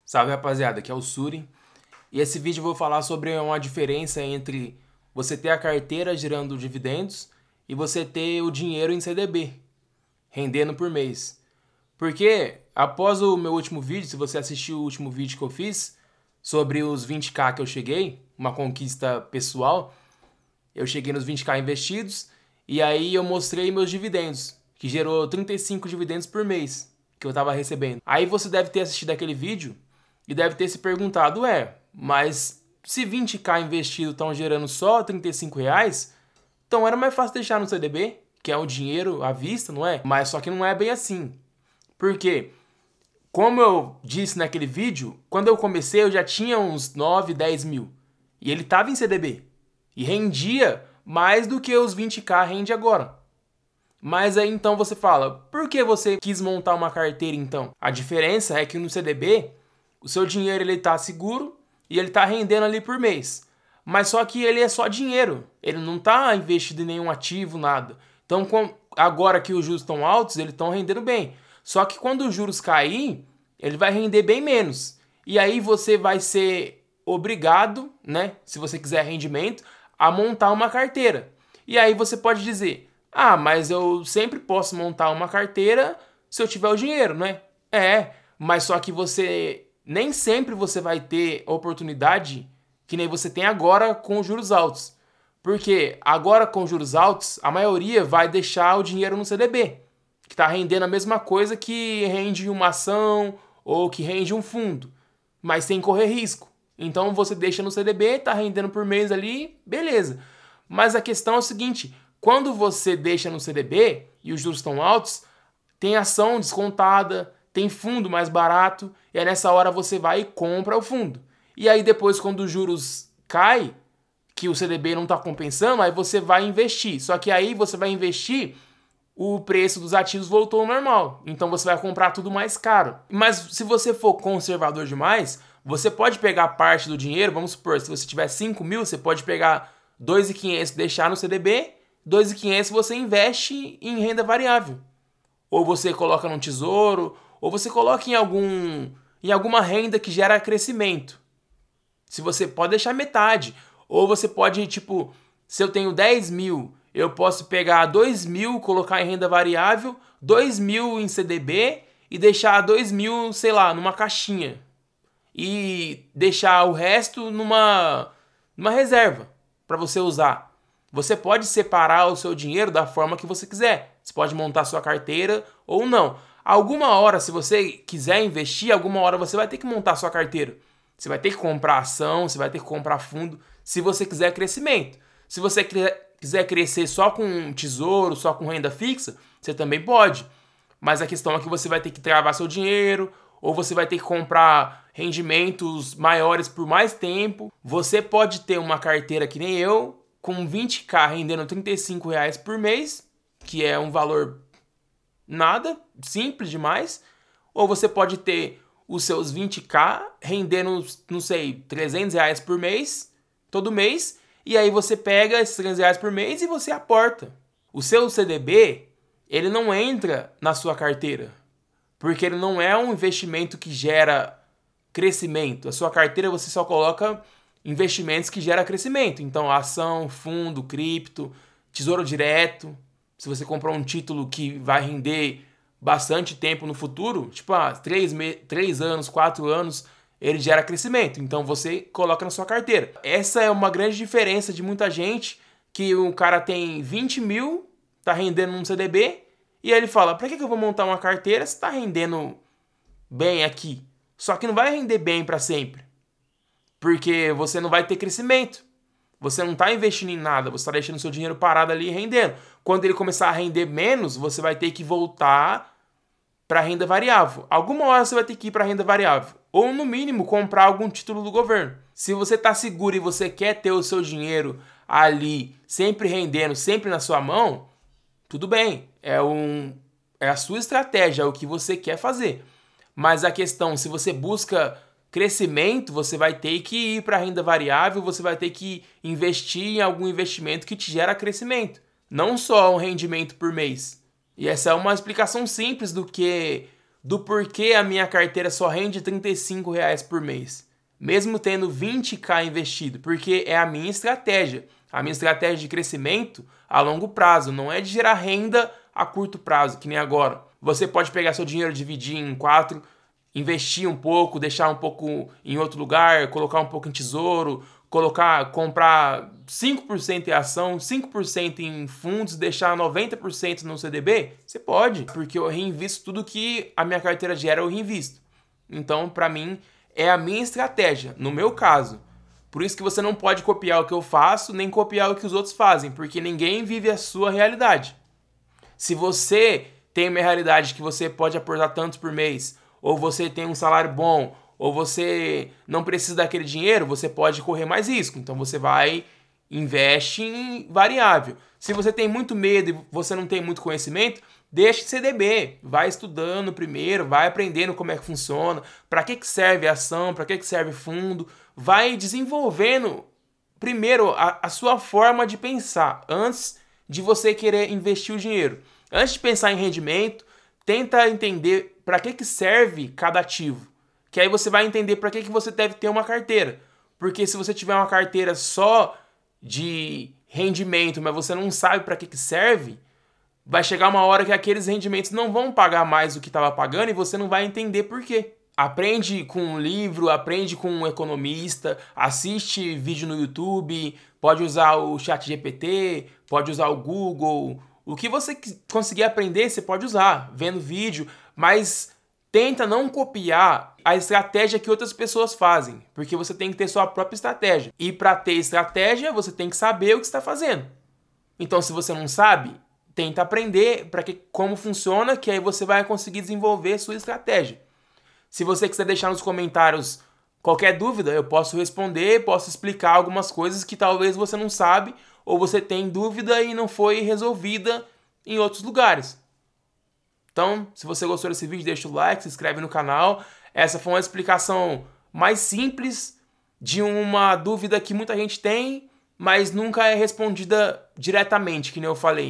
Salve, rapaziada, aqui é o Suri. E esse vídeo eu vou falar sobre uma diferença entre você ter a carteira gerando dividendos e você ter o dinheiro em CDB, rendendo por mês. Porque após o meu último vídeo, se você assistiu o último vídeo que eu fiz sobre os 20k que eu cheguei, uma conquista pessoal, eu cheguei nos 20k investidos e aí eu mostrei meus dividendos, que gerou 35 dividendos por mês que eu estava recebendo. Aí você deve ter assistido aquele vídeo e deve ter se perguntado, mas se 20k investido estão gerando só R$ 35, então era mais fácil deixar no CDB, que é o dinheiro à vista, não é? Mas só que não é bem assim. Por quê? Como eu disse naquele vídeo, quando eu comecei eu já tinha uns 9, 10 mil. E ele estava em CDB. E rendia mais do que os 20k rende agora. Mas aí então você fala, por que você quis montar uma carteira então? A diferença é que no CDB, o seu dinheiro ele tá seguro e ele tá rendendo ali por mês. Mas só que ele é só dinheiro, ele não tá investido em nenhum ativo, nada. Então agora que os juros estão altos, eles estão rendendo bem. Só que quando os juros cair, ele vai render bem menos. E aí você vai ser obrigado, né, se você quiser rendimento, a montar uma carteira. E aí você pode dizer, mas eu sempre posso montar uma carteira se eu tiver o dinheiro, né? Mas só que nem sempre você vai ter oportunidade que nem você tem agora com juros altos. Porque agora com juros altos, a maioria vai deixar o dinheiro no CDB, que está rendendo a mesma coisa que rende uma ação ou que rende um fundo, mas sem correr risco. Então você deixa no CDB, está rendendo por mês ali, beleza. Mas a questão é o seguinte, quando você deixa no CDB e os juros estão altos, tem ação descontada, tem fundo mais barato, e aí nessa hora você vai e compra o fundo. E aí depois quando os juros cai, que o CDB não está compensando, aí você vai investir. Só que aí você vai investir, o preço dos ativos voltou ao normal. Então você vai comprar tudo mais caro. Mas se você for conservador demais, você pode pegar parte do dinheiro, vamos supor, se você tiver 5 mil, você pode pegar 2.500 e deixar no CDB, 2.500 você investe em renda variável. Ou você coloca num tesouro, ou você coloca em alguma renda que gera crescimento. Se você pode deixar metade. Ou você pode, tipo, se eu tenho 10 mil, eu posso pegar 2 mil, colocar em renda variável, 2 mil em CDB e deixar 2 mil, sei lá, numa caixinha. E deixar o resto numa reserva para você usar. Você pode separar o seu dinheiro da forma que você quiser. Você pode montar sua carteira ou não. Alguma hora, se você quiser investir, alguma hora você vai ter que montar sua carteira. Você vai ter que comprar ação, você vai ter que comprar fundo, se você quiser crescimento. Se você quiser crescer só com tesouro, só com renda fixa, você também pode. Mas a questão é que você vai ter que travar seu dinheiro, ou você vai ter que comprar rendimentos maiores por mais tempo. Você pode ter uma carteira que nem eu, com 20k rendendo R$ 35 por mês, que é um valor nada, simples demais. Ou você pode ter os seus 20k rendendo, não sei, R$ 300 por mês, todo mês, e aí você pega esses R$ 300 por mês e você aporta. O seu CDB, ele não entra na sua carteira, porque ele não é um investimento que gera crescimento. A sua carteira você só coloca investimentos que geram crescimento. Então, ação, fundo, cripto, tesouro direto. Se você comprar um título que vai render bastante tempo no futuro, tipo 3 anos, 4 anos, ele gera crescimento. Então você coloca na sua carteira. Essa é uma grande diferença de muita gente, que o cara tem 20 mil, tá rendendo num CDB, e aí ele fala, pra que eu vou montar uma carteira se tá rendendo bem aqui? Só que não vai render bem para sempre, porque você não vai ter crescimento. Você não está investindo em nada, você está deixando seu dinheiro parado ali rendendo. Quando ele começar a render menos, você vai ter que voltar para a renda variável. Alguma hora você vai ter que ir para a renda variável. Ou, no mínimo, comprar algum título do governo. Se você está seguro e você quer ter o seu dinheiro ali sempre rendendo, sempre na sua mão, tudo bem. É a sua estratégia, é o que você quer fazer. Mas a questão, se você busca crescimento, você vai ter que ir para a renda variável, você vai ter que investir em algum investimento que te gera crescimento, não só um rendimento por mês. E essa é uma explicação simples do do porquê a minha carteira só rende R$35 por mês, mesmo tendo 20k investido, porque é a minha estratégia. A minha estratégia de crescimento a longo prazo, não é de gerar renda a curto prazo, que nem agora. Você pode pegar seu dinheiro, dividir em 4, investir um pouco, deixar um pouco em outro lugar, colocar um pouco em tesouro, comprar 5% em ação, 5% em fundos, deixar 90% no CDB? Você pode, porque eu reinvisto tudo que a minha carteira gera, eu reinvisto. Então, para mim, é a minha estratégia, no meu caso. Por isso que você não pode copiar o que eu faço, nem copiar o que os outros fazem, porque ninguém vive a sua realidade. Se você tem uma realidade que você pode aportar tantos por mês, ou você tem um salário bom, ou você não precisa daquele dinheiro, você pode correr mais risco. Então você vai, investe em variável. Se você tem muito medo e você não tem muito conhecimento, deixa de CDB, vai estudando primeiro, vai aprendendo como é que funciona, para que serve a ação, para que serve fundo, vai desenvolvendo primeiro a sua forma de pensar, antes de você querer investir o dinheiro. Antes de pensar em rendimento, tenta entender para que serve cada ativo, que aí você vai entender para que você deve ter uma carteira. Porque se você tiver uma carteira só de rendimento, mas você não sabe para que serve, vai chegar uma hora que aqueles rendimentos não vão pagar mais do que estava pagando e você não vai entender por quê. Aprende com um livro, aprende com um economista, assiste vídeo no YouTube, pode usar o ChatGPT, pode usar o Google. O que você conseguir aprender, você pode usar, vendo vídeo, mas tenta não copiar a estratégia que outras pessoas fazem, porque você tem que ter sua própria estratégia. E para ter estratégia, você tem que saber o que está fazendo. Então, se você não sabe, tenta aprender como funciona, que aí você vai conseguir desenvolver sua estratégia. Se você quiser deixar nos comentários qualquer dúvida, eu posso responder, posso explicar algumas coisas que talvez você não sabe, ou você tem dúvida e não foi resolvida em outros lugares. Então, se você gostou desse vídeo, deixa o like, se inscreve no canal. Essa foi uma explicação mais simples de uma dúvida que muita gente tem, mas nunca é respondida diretamente, que nem eu falei.